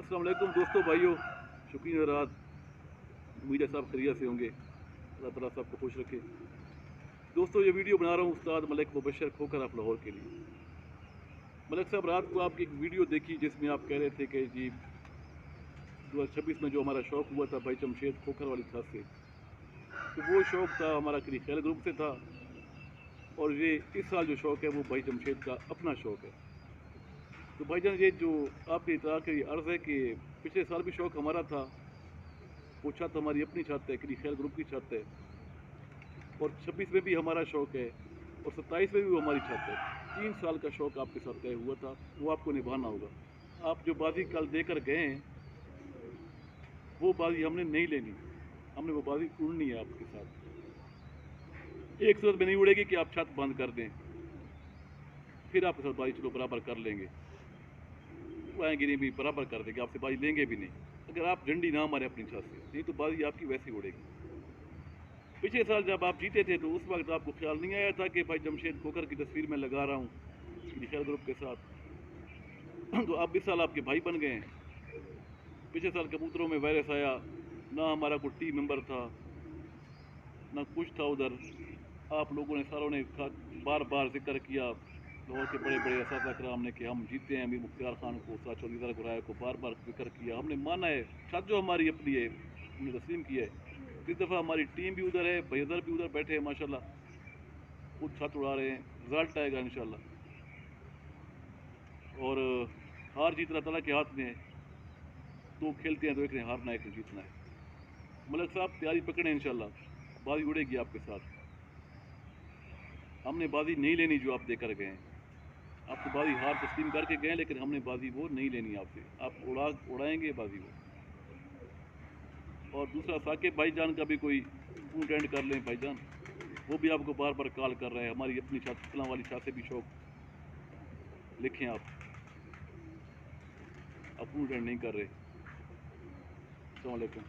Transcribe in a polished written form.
अस्सलाम वालेकुम दोस्तों भाइयों, शुक्रिया रात। उम्मीद है सब खैरियत से होंगे। अल्लाह ताला सबको खुश रखे। दोस्तों ये वीडियो बना रहा हूँ उस्ताद मलिक मुबशर खोखर ऑफ लाहौर के लिए। मलिक साहब, रात को आपकी एक वीडियो देखी जिसमें आप कह रहे थे कि जी 2026 में जो हमारा शौक़ हुआ था भाई जमशेद खोखर वाली छत से, तो वो शौक़ था हमारा करीब खैर ग्रुप से था, और ये इस साल जो शौक़ है वो भाई जमशेद का अपना शौक़ है। तो भाईजान ये जो आपकी इत्तला की अर्ज़ है कि पिछले साल भी शौक़ हमारा था, वो छत हमारी अपनी छत है, करीब खैर ग्रुप की छत है, और 26 में भी हमारा शौक़ है, और 27 में भी वो हमारी छत है। 3 साल का शौक़ आपके साथ तय हुआ था, वो आपको निभाना होगा। आप जो बाजी कल देकर गए हैं वो बाजी हमने नहीं लेनी, हमने वो बाजी उड़नी है आपके साथ। एक सूरत में नहीं उड़ेगी कि आप छत बंद कर दें, फिर आपके साथ बाजी चलो बराबर कर लेंगे, आएंगे नहीं भी बराबर कर देंगे, आपसे बाजी लेंगे भी नहीं अगर आप झंडी ना मारे अपनी छत से, नहीं तो बाजी आपकी वैसे ही उड़ेगी। पिछले साल जब आप जीते थे तो उस वक्त आपको ख्याल नहीं आया था कि भाई जमशेद खोखर की तस्वीर मैं लगा रहा हूँ खैर ग्रुप के साथ। तो अब इस साल आपके भाई बन गए हैं। पिछले साल कबूतरों में वायरस आया, ना हमारा कोई टीम मेंबर था ना कुछ था उधर। आप लोगों ने सारों ने बार बार जिक्र किया, लाहौर के बड़े बड़े असातिज़ा कराम ने, कि हम जीते हैं। अमीर मुख्तियार खान को, उस्ताद चौधरी गुराया को बार बार जिक्र किया, हमने माना है। छत जो हमारी अपनी है हमने तस्लीम किया है। इस दफ़ा हमारी टीम भी उधर है, भैदर भी उधर बैठे हैं माशाल्लाह, खुद छत उड़ा रहे हैं। रिजल्ट आएगा इंशाल्लाह, और हार जीत अल्लाह ताला के हाथ में है। तो खेलते हैं तो एक ने हारना है, एक ने जीतना है। मलिक साहब तैयारी पकड़े, इंशाल्लाह बाजी उड़ेगी आपके साथ। हमने बाजी नहीं लेनी जो आप देकर गए हैं। आप तो बाजी हार तस्लीम करके गए, लेकिन हमने बाजी वो नहीं लेनी आपसे। आप उड़ाएंगे बाजी वो। और दूसरा साकिब भाईजान का भी कोई फोन अटेंड कर लें भाईजान, वो भी आपको बार बार कॉल कर रहे हैं। हमारी अपनी छत फलां वाली छत से भी शौक़ लिखें, आप फोन अटेंड नहीं कर रहे। अस्सलाम वालेकुम।